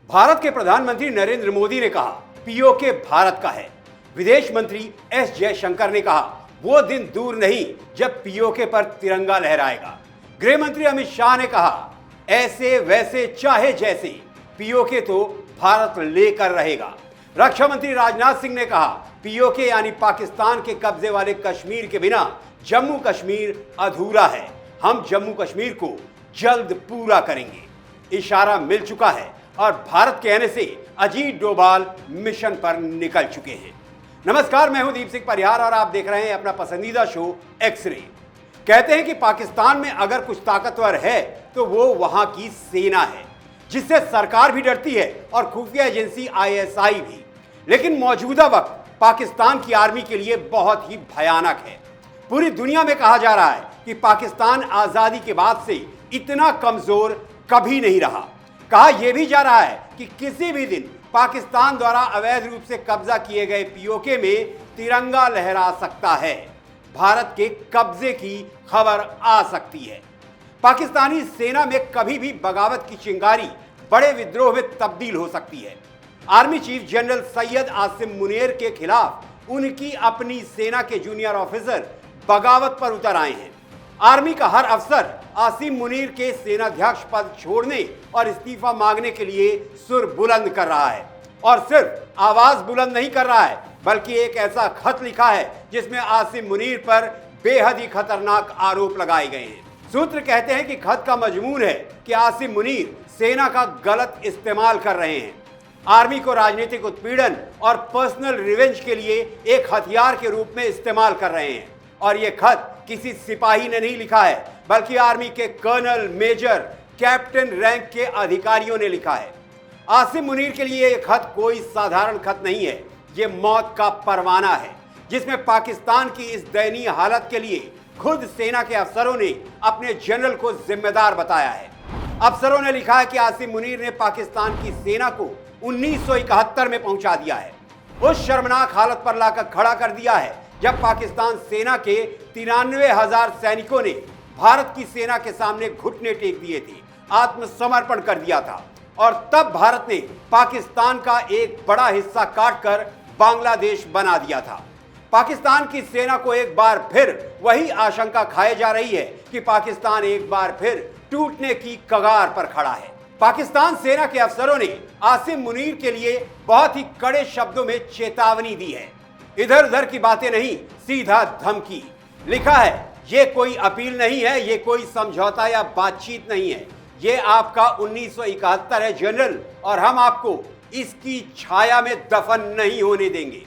भारत के प्रधानमंत्री नरेंद्र मोदी ने कहा पीओके भारत का है। विदेश मंत्री एस जयशंकर ने कहा वो दिन दूर नहीं जब पीओके पर तिरंगा लहराएगा। गृह मंत्री अमित शाह ने कहा ऐसे वैसे चाहे जैसे पीओके तो भारत लेकर रहेगा। रक्षा मंत्री राजनाथ सिंह ने कहा पीओके यानी पाकिस्तान के कब्जे वाले कश्मीर के बिना जम्मू कश्मीर अधूरा है। हम जम्मू कश्मीर को जल्द पूरा करेंगे। इशारा मिल चुका है और भारत कहने से अजीत डोभाल मिशन पर निकल चुके हैं। नमस्कार, मैं हूं दीप सिंह परिहार और आप देख रहे हैं अपना पसंदीदा शो एक्स-रे। कहते हैं कि पाकिस्तान में अगर कुछ ताकतवर है तो वो वहां की सेना है, जिससे सरकार भी डरती है और खुफिया एजेंसी आईएसआई भी। लेकिन मौजूदा वक्त पाकिस्तान की आर्मी के लिए बहुत ही भयानक है। पूरी दुनिया में कहा जा रहा है कि पाकिस्तान आजादी के बाद से इतना कमजोर कभी नहीं रहा। कहा यह भी जा रहा है कि किसी भी दिन पाकिस्तान द्वारा अवैध रूप से कब्जा किए गए पीओके में तिरंगा लहरा सकता है। भारत के कब्जे की खबर आ सकती है। पाकिस्तानी सेना में कभी भी बगावत की चिंगारी बड़े विद्रोह में तब्दील हो सकती है। Army chief general Syed Asim Munir के खिलाफ उनकी अपनी सेना के जूनियर ऑफिसर बगावत पर उतर आए हैं। आर्मी का हर अफसर आसिम मुनीर के सेनाध्यक्ष पद छोड़ने और इस्तीफा मांगने के लिए सुर बुलंद कर रहा है। और सिर्फ आवाज बुलंद नहीं कर रहा है, बल्कि एक ऐसा खत लिखा है जिसमें आसिम मुनीर पर बेहद ही खतरनाक आरोप लगाए गए हैं। सूत्र कहते हैं कि खत का मजमून है कि आसिम मुनीर सेना का गलत इस्तेमाल कर रहे हैं, आर्मी को राजनीतिक उत्पीड़न और पर्सनल रिवेंज के लिए एक हथियार के रूप में इस्तेमाल कर रहे हैं। और यह खत किसी सिपाही ने नहीं लिखा है, बल्कि आर्मी के कर्नल, मेजर, कैप्टन रैंक के अधिकारियों ने लिखा है। आसिम मुनीर के लिए यह खत कोई साधारण खत नहीं है, ये मौत का परवाना है, जिसमें पाकिस्तान की इस दयनीय हालत के लिए खुद सेना के अफसरों ने अपने जनरल को जिम्मेदार बताया है। अफसरों ने लिखा है कि आसिम मुनीर ने पाकिस्तान की सेना को 1971 में पहुंचा दिया है, उस शर्मनाक हालत पर लाकर खड़ा कर दिया है जब पाकिस्तान सेना के 93,000 सैनिकों ने भारत की सेना के सामने घुटने टेक दिए थे, आत्मसमर्पण कर दिया था। और तब भारत ने पाकिस्तान का एक बड़ा हिस्सा काटकर बांग्लादेश बना दिया था। पाकिस्तान की सेना को एक बार फिर वही आशंका खाई जा रही है कि पाकिस्तान एक बार फिर टूटने की कगार पर खड़ा है। पाकिस्तान सेना के अफसरों ने आसिम मुनीर के लिए बहुत ही कड़े शब्दों में चेतावनी दी है। इधर उधर की बातें नहीं, सीधा धमकी। लिखा है ये कोई अपील नहीं है, ये कोई समझौता या बातचीत नहीं है, ये आपका 1971 है जनरल, और हम आपको इसकी छाया में दफन नहीं होने देंगे।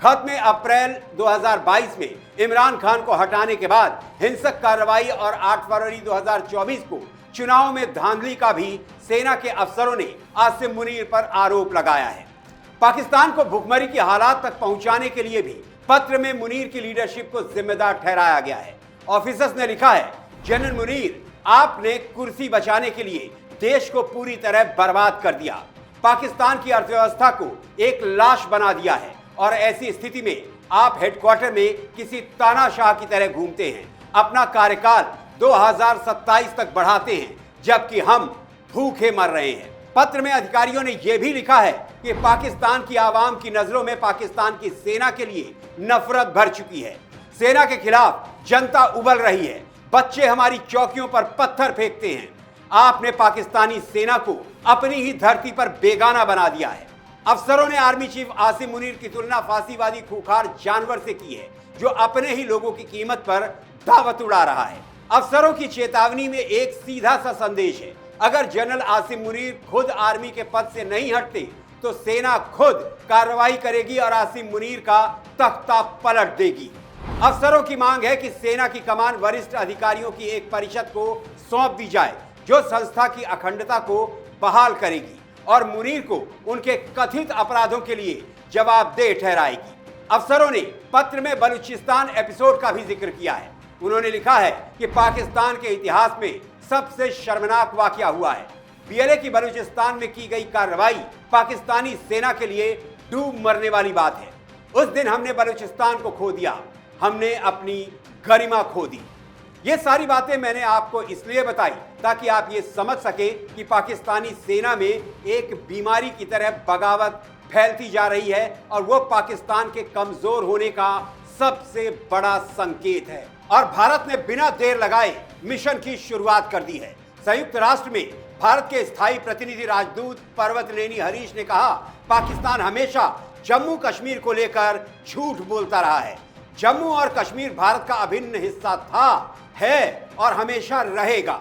खत में अप्रैल 2022 में इमरान खान को हटाने के बाद हिंसक कार्रवाई और 8 फरवरी 2024 को चुनाव में धांधली का भी सेना के अफसरों ने आसिम मुनीर पर आरोप लगाया है। पाकिस्तान को भुखमरी की हालात तक पहुंचाने के लिए भी पत्र में मुनीर की लीडरशिप को जिम्मेदार ठहराया गया है। ऑफिसर्स ने लिखा है जनरल मुनीर, आपने कुर्सी बचाने के लिए देश को पूरी तरह बर्बाद कर दिया, पाकिस्तान की अर्थव्यवस्था को एक लाश बना दिया है, और ऐसी स्थिति में आप हेडक्वार्टर में किसी तानाशाह की तरह घूमते हैं, अपना कार्यकाल 2027 तक बढ़ाते हैं, जबकि हम भूखे मर रहे हैं। पत्र में अधिकारियों ने यह भी लिखा है कि पाकिस्तान की आवाम की नजरों में पाकिस्तान की सेना के लिए नफरत भर चुकी है। सेना के खिलाफ जनता उबल रही है, बच्चे हमारी चौकियों पर पत्थर फेंकते हैं। आपने पाकिस्तानी सेना को अपनी ही धरती पर बेगाना बना दिया है। अफसरों ने आर्मी चीफ आसिम मुनीर की तुलना फांसीवादी खूंखार जानवर से की है, जो अपने ही लोगों की कीमत पर दावत उड़ा रहा है। अफसरों की चेतावनी में एक सीधा सा संदेश है, अगर जनरल आसिम मुनीर खुद आर्मी के पद से नहीं हटते तो सेना खुद कार्रवाई करेगी और आसिम मुनीर का तख्ता पलट देगी। अफसरों की मांग है कि सेना की कमान वरिष्ठ अधिकारियों की एक परिषद को सौंप दी जाए, जो संस्था की अखंडता को बहाल करेगी और मुनीर को उनके कथित अपराधों के लिए जवाबदेह ठहराएगी। अफसरों ने पत्र में बलूचिस्तान एपिसोड का भी जिक्र किया है। उन्होंने लिखा है कि पाकिस्तान के इतिहास में सबसे शर्मनाक वाकया हुआ है। पीएलए की बलूचिस्तान में की गई कार्रवाई पाकिस्तानी सेना के लिए डूब मरने वाली बात है। उस दिन हमने बलूचिस्तान को खो दिया, हमने अपनी गरिमा खो दी। ये सारी बातें मैंने आपको इसलिए बताई ताकि आप ये समझ सके कि पाकिस्तानी सेना में एक बीमारी की तरह बगावत फैलती जा रही है और वो पाकिस्तान के कमजोर होने का सबसे बड़ा संकेत है। और भारत ने बिना देर लगाए मिशन की शुरुआत कर दी है। संयुक्त राष्ट्र में भारत के स्थायी प्रतिनिधि राजदूत पर्वतनेनी हरीश ने कहा, पाकिस्तान हमेशा जम्मू कश्मीर को लेकर झूठ बोलता रहा है। जम्मू और कश्मीर भारत का अभिन्न हिस्सा था, है और हमेशा रहेगा।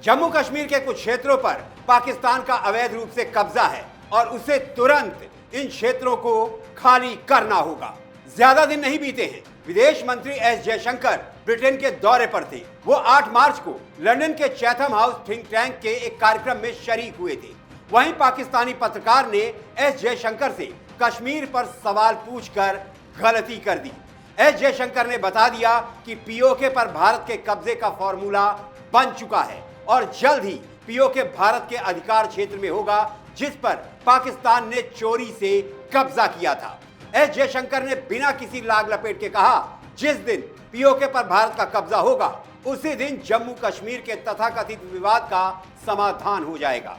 जम्मू कश्मीर के कुछ क्षेत्रों पर पाकिस्तान का अवैध रूप से कब्जा है और उसे तुरंत इन क्षेत्रों को खाली करना होगा। ज्यादा दिन नहीं बीते हैं, विदेश मंत्री एस जयशंकर ब्रिटेन के दौरे पर थे। वो 8 मार्च को लंदन के चैथम हाउस थिंक टैंक के एक कार्यक्रम में शरीक हुए थे। वहीं पाकिस्तानी पत्रकार ने एस जयशंकर से कश्मीर पर सवाल पूछकर गलती कर दी। एस जयशंकर ने बता दिया कि पीओके पर भारत के कब्जे का फॉर्मूला बन चुका है और जल्द ही पीओके भारत के अधिकार क्षेत्र में होगा जिस पर पाकिस्तान ने चोरी से कब्जा किया था। एस जयशंकर ने बिना किसी लाग लपेट के कहा, जिस दिन पीओके पर भारत का कब्जा होगा उसी दिन जम्मू कश्मीर के तथाकथित विवाद का समाधान हो जाएगा।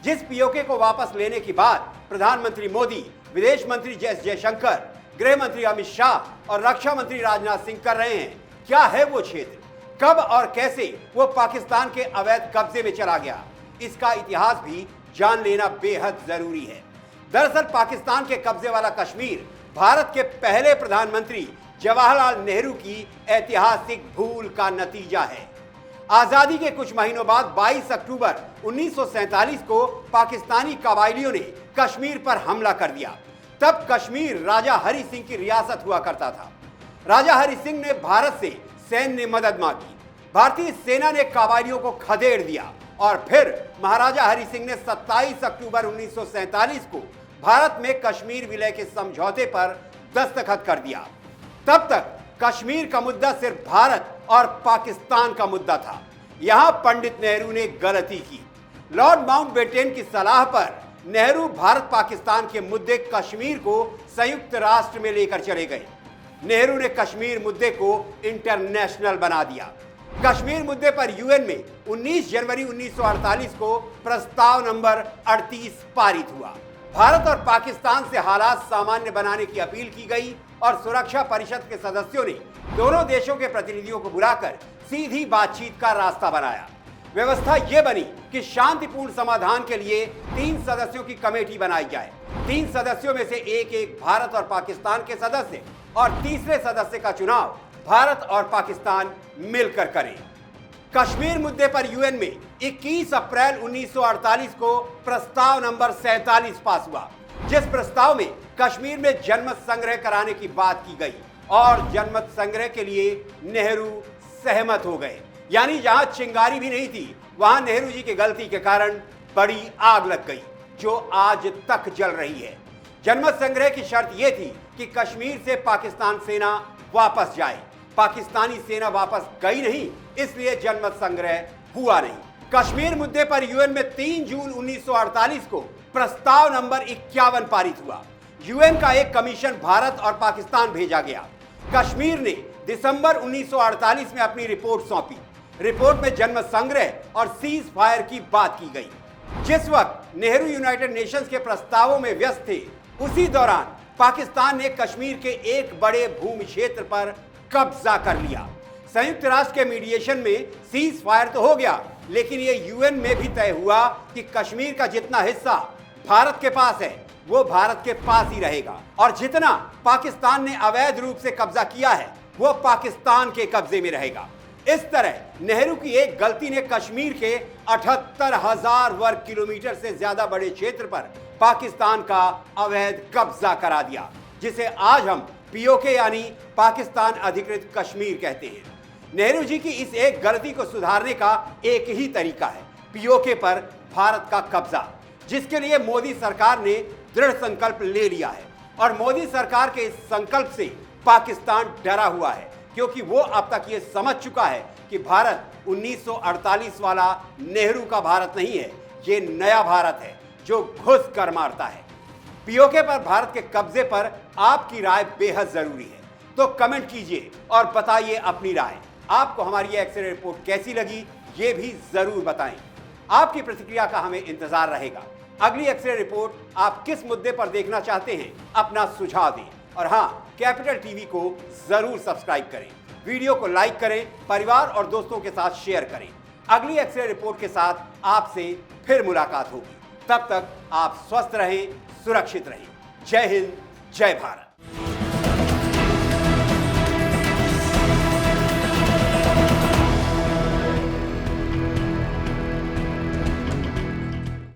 जिस पीओके को वापस लेने की बात प्रधानमंत्री मोदी, विदेश मंत्री एस जयशंकर, गृह मंत्री अमित शाह और रक्षा मंत्री राजनाथ सिंह कर रहे हैं, क्या है वो क्षेत्र, कब और कैसे वो पाकिस्तान के अवैध कब्जे में चला गया, इसका इतिहास भी जान लेना बेहद जरूरी है। दरअसल पाकिस्तान के कब्जे वाला कश्मीर भारत के पहले प्रधानमंत्री जवाहरलाल नेहरू की ऐतिहासिक भूल का नतीजा है। आजादी के कुछ महीनों बाद 22 अक्टूबर 1947 को पाकिस्तानी कबायलियों ने कश्मीर पर हमला कर दिया। तब कश्मीर राजा हरि सिंह की रियासत हुआ करता था। राजा हरि सिंह ने भारत से सैन्य मदद मांगी। भारतीय सेना ने कबायलियों को खदेड़ दिया और फिर महाराजा हरि सिंह ने 27 अक्टूबर 1947 को भारत में कश्मीर विलय के समझौते पर दस्तखत कर दिया। तब तक कश्मीर का मुद्दा सिर्फ भारत और पाकिस्तान का मुद्दा था। यहां पंडित नेहरू ने गलती की। लॉर्ड माउंटबेटन की सलाह पर नेहरू भारत पाकिस्तान के मुद्दे कश्मीर को संयुक्त राष्ट्र में लेकर चले गए। नेहरू ने कश्मीर मुद्दे को इंटरनेशनल बना दिया। कश्मीर मुद्दे पर यूएन में 19 जनवरी 1948 को प्रस्ताव नंबर 38 पारित हुआ। भारत और पाकिस्तान से हालात सामान्य बनाने की अपील की गई और सुरक्षा परिषद के सदस्यों ने दोनों देशों के प्रतिनिधियों को बुलाकर सीधी बातचीत का रास्ता बनाया। व्यवस्था यह बनी कि शांतिपूर्ण समाधान के लिए 3 सदस्यों की कमेटी बनाई जाए। 3 सदस्यों में से एक भारत और पाकिस्तान के सदस्य और तीसरे सदस्य का चुनाव भारत और पाकिस्तान मिलकर करें। कश्मीर मुद्दे पर यूएन में 21 अप्रैल 1948 को प्रस्ताव नंबर 47 पास हुआ, जिस प्रस्ताव में कश्मीर में जनमत संग्रह कराने की बात की गई और जनमत संग्रह के लिए नेहरू सहमत हो गए। यानी जहां चिंगारी भी नहीं थी वहां नेहरू जी की गलती के कारण बड़ी आग लग गई जो आज तक जल रही है। जनमत संग्रह की शर्त यह थी कि कश्मीर से पाकिस्तान सेना वापस जाए। पाकिस्तानी सेना वापस गई नहीं, इसलिए जनमत संग्रह हुआ नहीं। कश्मीर मुद्दे पर यूएन में 3 जून 1948 को प्रस्ताव नंबर 51 पारित हुआ। यूएन का एक कमीशन भारत और पाकिस्तान भेजा गया। कश्मीर ने दिसंबर 1948 में अपनी रिपोर्ट सौंपी। रिपोर्ट में जन्म संग्रह और सीज फायर की बात की गई। जिस वक्त नेहरू यूनाइटेड नेशंस के प्रस्तावों में व्यस्त थे, उसी दौरान पाकिस्तान ने कश्मीर के एक बड़े भूमि क्षेत्र पर कब्जा कर लिया। संयुक्त राष्ट्र के मीडिएशन में सीज फायर तो हो गया, लेकिन यह यूएन में भी तय हुआ कि कश्मीर का जितना हिस्सा भारत के पास है वो भारत के पास ही रहेगा और जितना पाकिस्तान ने अवैध रूप से कब्जा किया है वो पाकिस्तान के कब्जे में रहेगा। इस तरह नेहरू की एक गलती ने कश्मीर के 78,000 वर्ग किलोमीटर से ज्यादा बड़े क्षेत्र पर पाकिस्तान का अवैध कब्जा करा दिया, जिसे आज हम पीओके यानी पाकिस्तान अधिकृत कश्मीर कहते हैं। नेहरू जी की इस एक गलती को सुधारने का एक ही तरीका है, पीओके पर भारत का कब्जा, जिसके लिए मोदी सरकार ने दृढ़ संकल्प ले लिया है। और मोदी सरकार के इस संकल्प से पाकिस्तान डरा हुआ है, क्योंकि वो अब तक ये समझ चुका है कि भारत 1948 वाला नेहरू का भारत नहीं है, ये नया भारत है जो घुस कर मारता है। पीओके पर भारत के कब्जे पर आपकी राय बेहद जरूरी है, तो कमेंट कीजिए और बताइए अपनी राय। आपको हमारी ये एक्सरे रिपोर्ट कैसी लगी ये भी जरूर बताएं। आपकी प्रतिक्रिया का हमें इंतजार रहेगा। अगली एक्सरे रिपोर्ट आप किस मुद्दे पर देखना चाहते हैं अपना सुझाव दें और हां, कैपिटल टीवी को जरूर सब्सक्राइब करें, वीडियो को लाइक करें, परिवार और दोस्तों के साथ शेयर करें। अगली एक्सरे रिपोर्ट के साथ आपसे फिर मुलाकात होगी। तब तक आप स्वस्थ रहें, सुरक्षित रहें। जय हिंद, जय भारत।